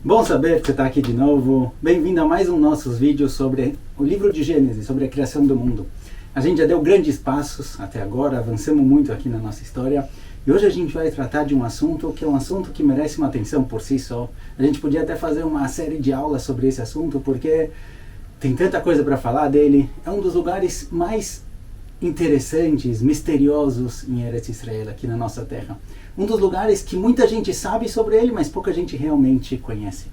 Bom saber que você está aqui de novo. Bem-vindo a mais um nossos vídeos sobre o livro de Gênesis, sobre a criação do mundo. A gente já deu grandes passos até agora, avançamos muito aqui na nossa história. E hoje a gente vai tratar de um assunto que é um assunto que merece uma atenção por si só. A gente podia até fazer uma série de aulas sobre esse assunto, porque tem tanta coisa para falar dele. É um dos lugares mais interessantes, misteriosos em Eretz Israel, aqui na nossa terra. Um dos lugares que muita gente sabe sobre ele, mas pouca gente realmente conhece.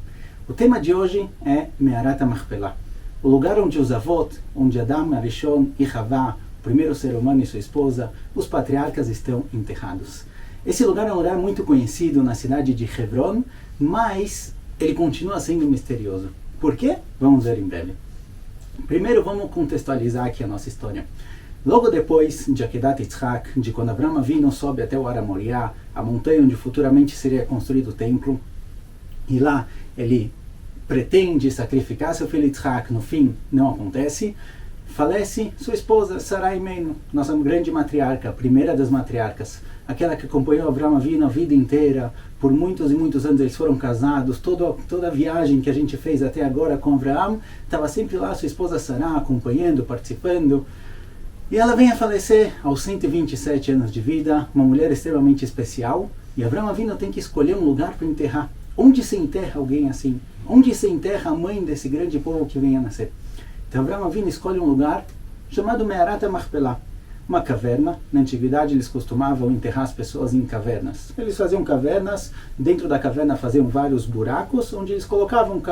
O tema de hoje é Me'arat HaMachpelah, o lugar onde os avot, onde Adam, Arishon e Havá, o primeiro ser humano e sua esposa, os patriarcas estão enterrados. Esse lugar é um lugar muito conhecido na cidade de Hebron, mas ele continua sendo misterioso. Por quê? Vamos ver em breve. Primeiro vamos contextualizar aqui a nossa história. Logo depois de Akedat Yitzhak, de quando Abraham Avinu sobe até o Har Moriá, a montanha onde futuramente seria construído o templo, e lá ele pretende sacrificar seu filho Yitzhak, no fim não acontece, falece sua esposa Sarai Imenu, nossa grande matriarca, a primeira das matriarcas, aquela que acompanhou Abraham Avinu a vida inteira, por muitos e muitos anos eles foram casados, toda a viagem que a gente fez até agora com Abraham, estava sempre lá sua esposa Sarah acompanhando, participando. E ela vem a falecer aos 127 anos de vida, uma mulher extremamente especial, e Abraham Avinu tem que escolher um lugar para enterrar. Onde se enterra alguém assim? Onde se enterra a mãe desse grande povo que vem a nascer? Então Abraham Avinu escolhe um lugar chamado Me'arat HaMachpelah, uma caverna. Na antiguidade eles costumavam enterrar as pessoas em cavernas. Eles faziam cavernas, dentro da caverna faziam vários buracos, onde eles colocavam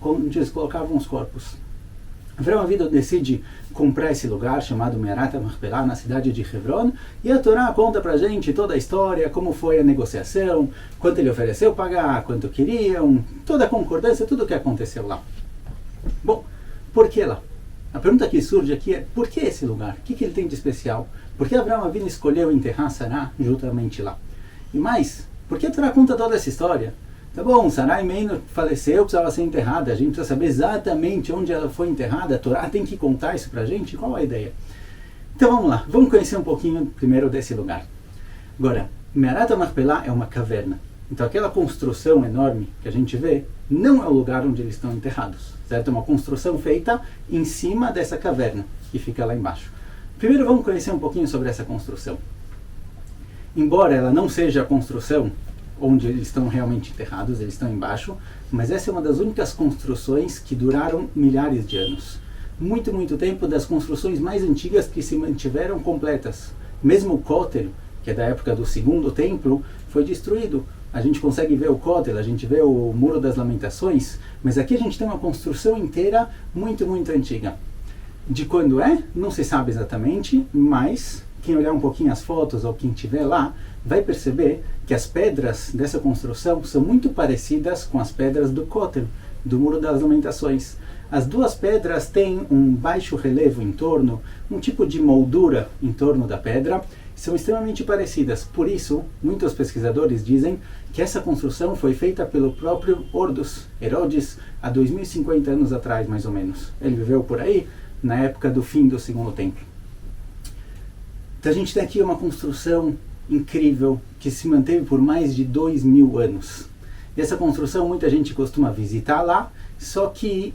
onde eles colocavam os corpos. Abraham Avinu decide comprar esse lugar chamado Me'arat HaMachpelah na cidade de Hebron, e a Torá conta pra gente toda a história, como foi a negociação, quanto ele ofereceu pagar, quanto queriam, toda a concordância, tudo o que aconteceu lá. Bom, por que lá? A pergunta que surge aqui é, por que esse lugar? O que ele tem de especial? Por que Abraham Avinu escolheu enterrar Sará justamente lá? E mais, por que a Torá conta toda essa história? Tá bom, Sarai Imenu faleceu, precisava ser enterrada, a gente precisa saber exatamente onde ela foi enterrada, a Torá tem que contar isso pra gente, qual a ideia? Então vamos lá, vamos conhecer um pouquinho primeiro desse lugar. Agora, Me'arat HaMachpelah é uma caverna, então aquela construção enorme que a gente vê, não é o lugar onde eles estão enterrados, certo? É uma construção feita em cima dessa caverna, que fica lá embaixo. Primeiro vamos conhecer um pouquinho sobre essa construção. Embora ela não seja a construção onde eles estão realmente enterrados, eles estão embaixo, mas essa é uma das únicas construções que duraram milhares de anos. Muito, muito tempo, das construções mais antigas que se mantiveram completas. Mesmo o Kotel, que é da época do segundo templo, foi destruído. A gente consegue ver o Kotel, a gente vê o Muro das Lamentações, mas aqui a gente tem uma construção inteira muito, muito antiga. De quando é? Não se sabe exatamente, mas quem olhar um pouquinho as fotos ou quem estiver lá, vai perceber que as pedras dessa construção são muito parecidas com as pedras do Kotel, do Muro das Lamentações. As duas pedras têm um baixo relevo em torno, um tipo de moldura em torno da pedra, são extremamente parecidas. Por isso, muitos pesquisadores dizem que essa construção foi feita pelo próprio Herodes, há 2050 anos atrás, mais ou menos. Ele viveu por aí, na época do fim do Segundo Templo. Então a gente tem aqui uma construção incrível que se manteve por mais de 2000 anos. E essa construção muita gente costuma visitar lá, só que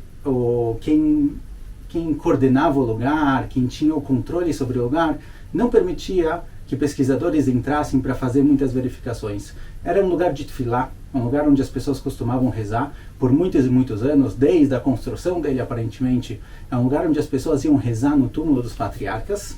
quem coordenava o lugar, quem tinha o controle sobre o lugar, não permitia que pesquisadores entrassem para fazer muitas verificações. Era um lugar de tefilá, um lugar onde as pessoas costumavam rezar por muitos e muitos anos, desde a construção dele aparentemente. É um lugar onde as pessoas iam rezar no túmulo dos patriarcas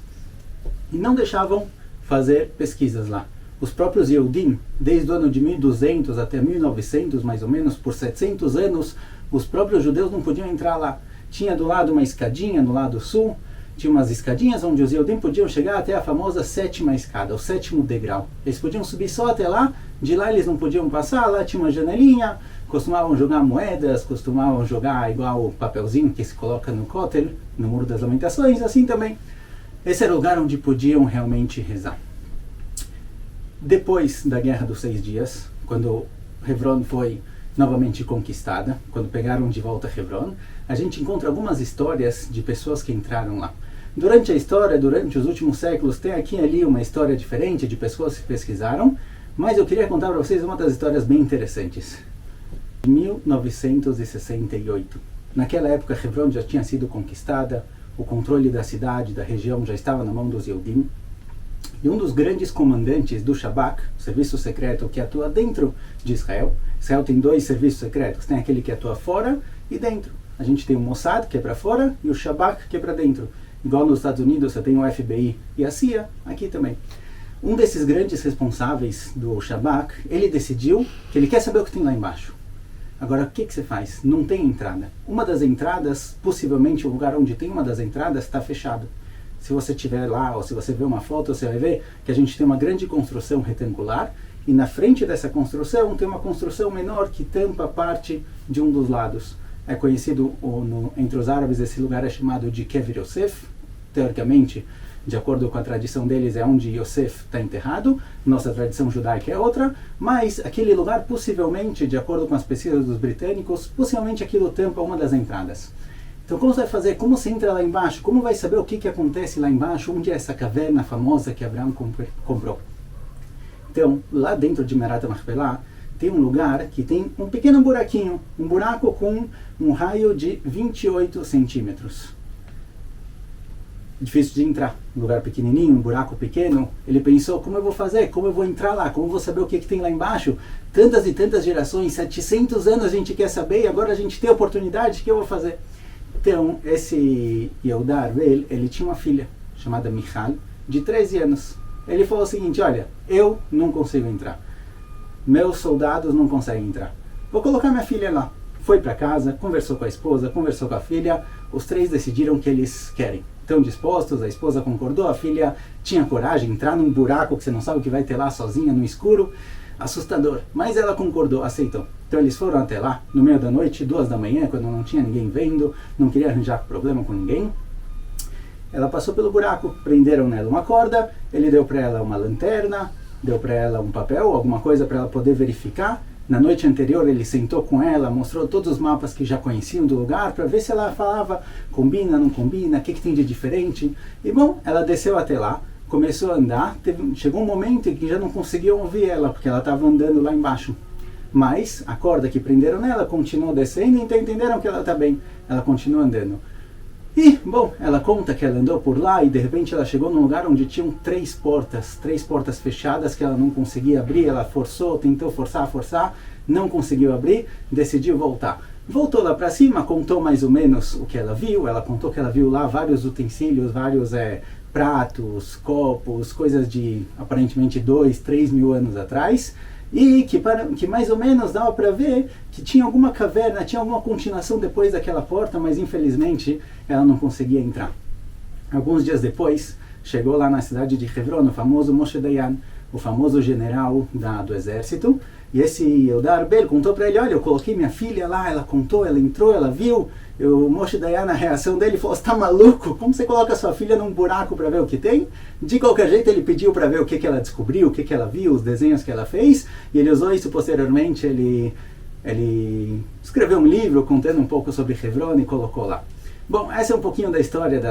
e não deixavam fazer pesquisas lá. Os próprios Yehudim, desde o ano de 1200 até 1900, mais ou menos, por 700 anos, os próprios judeus não podiam entrar lá. Tinha do lado uma escadinha, no lado sul, tinha umas escadinhas onde os Yehudim podiam chegar até a famosa sétima escada, o sétimo degrau. Eles podiam subir só até lá, de lá eles não podiam passar, lá tinha uma janelinha, costumavam jogar moedas, costumavam jogar igual o papelzinho que se coloca no Kotel, no Muro das Lamentações, assim também. Esse era o lugar onde podiam realmente rezar. Depois da Guerra dos 6 Dias, quando Hebron foi novamente conquistada, quando pegaram de volta Hebron, a gente encontra algumas histórias de pessoas que entraram lá. Durante a história, durante os últimos séculos, tem aqui e ali uma história diferente de pessoas que pesquisaram, mas eu queria contar para vocês uma das histórias bem interessantes. de 1968. Naquela época, Hebron já tinha sido conquistada, o controle da cidade, da região, já estava na mão dos Yehudim. E um dos grandes comandantes do Shabak, o serviço secreto que atua dentro de Israel. Israel tem dois serviços secretos, tem aquele que atua fora e dentro. A gente tem o Mossad, que é para fora, e o Shabak, que é para dentro. Igual nos Estados Unidos, você tem o FBI e a CIA, aqui também. Um desses grandes responsáveis do Shabak, ele decidiu que ele quer saber o que tem lá embaixo. Agora, o que você faz? Não tem entrada. Uma das entradas, possivelmente o lugar onde tem uma das entradas, está fechado. Se você estiver lá, ou se você ver uma foto, você vai ver que a gente tem uma grande construção retangular, e na frente dessa construção tem uma construção menor que tampa parte de um dos lados. É conhecido entre os árabes, esse lugar é chamado de Kever Yosef. Teoricamente, de acordo com a tradição deles, é onde Yosef está enterrado. Nossa tradição judaica é outra, mas aquele lugar, possivelmente, de acordo com as pesquisas dos britânicos, possivelmente aquilo tampa uma das entradas. Então, como você vai fazer? Como você entra lá embaixo? Como vai saber o que acontece lá embaixo? Onde é essa caverna famosa que Abraão comprou? Então, lá dentro de Merat HaMachpelah, tem um lugar que tem um pequeno buraquinho, um buraco com um raio de 28 centímetros. Difícil de entrar, um lugar pequenininho, um buraco pequeno. Ele pensou, como eu vou fazer? Como eu vou entrar lá? Como eu vou saber o que tem lá embaixo? Tantas e tantas gerações, 700 anos a gente quer saber e agora a gente tem a oportunidade, o que eu vou fazer? Então, esse Yehuda Arbel, ele tinha uma filha chamada Michal, de 13 anos. Ele falou o seguinte, olha, eu não consigo entrar. Meus soldados não conseguem entrar. Vou colocar minha filha lá. Foi para casa, conversou com a esposa, conversou com a filha. Os três decidiram que eles querem. Estão dispostos, a esposa concordou, a filha tinha coragem de entrar num buraco que você não sabe o que vai ter lá sozinha, no escuro. Assustador. Mas ela concordou, aceitou. Então eles foram até lá, no meio da noite, 2 da manhã, quando não tinha ninguém vendo, não queria arranjar problema com ninguém. Ela passou pelo buraco, prenderam nela uma corda, ele deu para ela uma lanterna, deu para ela um papel, alguma coisa para ela poder verificar. Na noite anterior ele sentou com ela, mostrou todos os mapas que já conheciam do lugar, para ver se ela falava, combina, não combina, o que tem de diferente. E bom, ela desceu até lá, começou a andar, chegou um momento em que já não conseguiam ouvir ela, porque ela estava andando lá embaixo. Mas a corda que prenderam nela continuou descendo, então entenderam que ela está bem, ela continua andando. E, bom, ela conta que ela andou por lá e de repente ela chegou num lugar onde tinham 3 portas fechadas que ela não conseguia abrir, ela forçou, tentou forçar, não conseguiu abrir, decidiu voltar. Voltou lá para cima, contou mais ou menos o que ela viu, ela contou que ela viu lá vários utensílios, vários pratos, copos, coisas de aparentemente 2, 3 mil anos atrás, e que mais ou menos dava para ver que tinha alguma caverna, tinha alguma continuação depois daquela porta, mas infelizmente ela não conseguia entrar. Alguns dias depois, chegou lá na cidade de Hebron o famoso Moshe Dayan, o famoso general do exército, e esse Yehuda Arbel contou para ele, olha, eu coloquei minha filha lá, ela contou, ela entrou, ela viu. O Moshe Dayan, na reação dele, falou, você está maluco? Como você coloca sua filha num buraco para ver o que tem? De qualquer jeito, ele pediu para ver o que ela descobriu, o que ela viu, os desenhos que ela fez, e ele usou isso posteriormente, ele escreveu um livro contando um pouco sobre Hebron e colocou lá. Bom, essa é um pouquinho da história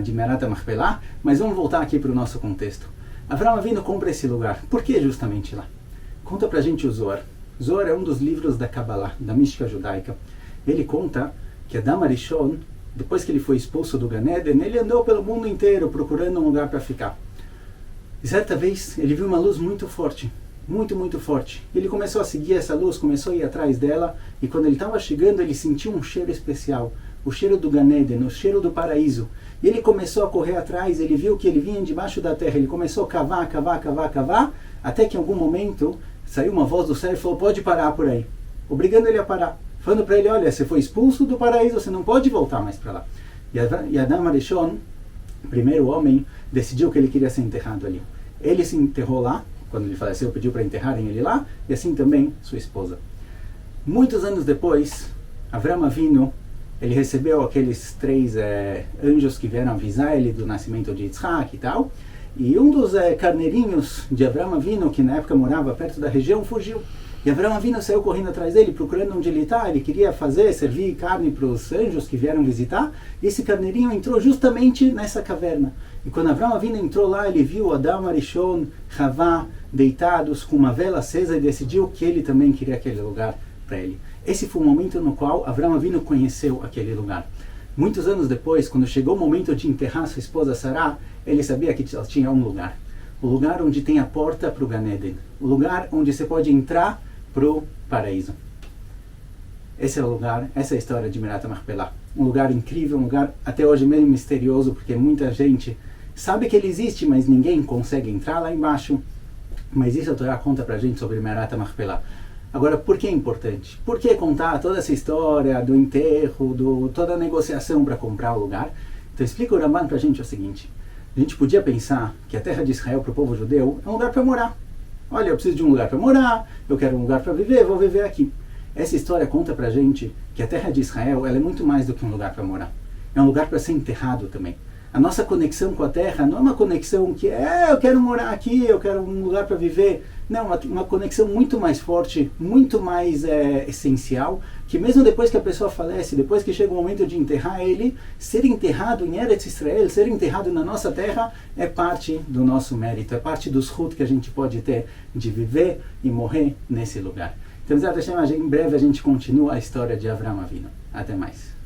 de Merat HaMachpelah, mas vamos voltar aqui para o nosso contexto. Avraham Avinu compra esse lugar. Por que justamente lá? Conta pra gente o Zohar. Zohar é um dos livros da Kabbalah, da mística judaica. Ele conta que Adam Arishon, depois que ele foi expulso do Gan Eden, ele andou pelo mundo inteiro procurando um lugar para ficar. E certa vez ele viu uma luz muito forte, muito forte. Ele começou a seguir essa luz, começou a ir atrás dela, e quando ele estava chegando ele sentiu um cheiro especial, o cheiro do Gan Eden, o cheiro do paraíso. E ele começou a correr atrás, ele viu que ele vinha debaixo da terra, ele começou a cavar, até que em algum momento saiu uma voz do céu e falou, pode parar por aí, obrigando ele a parar, falando para ele, olha, você foi expulso do paraíso, você não pode voltar mais para lá. E Adam Arishon, o primeiro homem, decidiu que ele queria ser enterrado ali. Ele se enterrou lá, quando ele faleceu, pediu para enterrarem ele lá, e assim também sua esposa. Muitos anos depois, Avraham Avinu, ele recebeu aqueles 3 anjos que vieram avisar ele do nascimento de Yitzhak e tal, e um dos carneirinhos de Avraham Avinu, que na época morava perto da região, fugiu. E Avraham Avinu saiu correndo atrás dele, procurando onde ele está. Ele queria servir carne para os anjos que vieram visitar. E esse carneirinho entrou justamente nessa caverna. E quando Avraham Avinu entrou lá, ele viu Adam Arishon, Havá, deitados com uma vela acesa e decidiu que ele também queria aquele lugar para ele. Esse foi o momento no qual Avraham Avinu conheceu aquele lugar. Muitos anos depois, quando chegou o momento de enterrar sua esposa Sará, ele sabia que ela tinha um lugar. O lugar onde tem a porta para o Gan Eden. O lugar onde você pode entrar para o paraíso. Esse é o lugar, essa é a história de Merat HaMachpelah. Um lugar incrível, um lugar até hoje meio misterioso, porque muita gente sabe que ele existe, mas ninguém consegue entrar lá embaixo. Mas isso a Torá conta pra gente sobre Merat HaMachpelah. Agora, por que é importante? Por que contar toda essa história do enterro, toda a negociação para comprar o lugar? Então explica o Ramban pra gente o seguinte. A gente podia pensar que a terra de Israel para o povo judeu é um lugar para morar. Olha, eu preciso de um lugar para morar, eu quero um lugar para viver, vou viver aqui. Essa história conta pra gente que a terra de Israel ela é muito mais do que um lugar para morar. É um lugar para ser enterrado também. A nossa conexão com a terra não é uma conexão que eu quero morar aqui, eu quero um lugar para viver. Não, uma conexão muito mais forte, muito mais essencial, que mesmo depois que a pessoa falece, depois que chega o momento de enterrar ele, ser enterrado em Eretz Israel, ser enterrado na nossa terra, é parte do nosso mérito, é parte dos zchut que a gente pode ter de viver e morrer nesse lugar. Então, em breve a gente continua a história de Avraham Avinu. Até mais.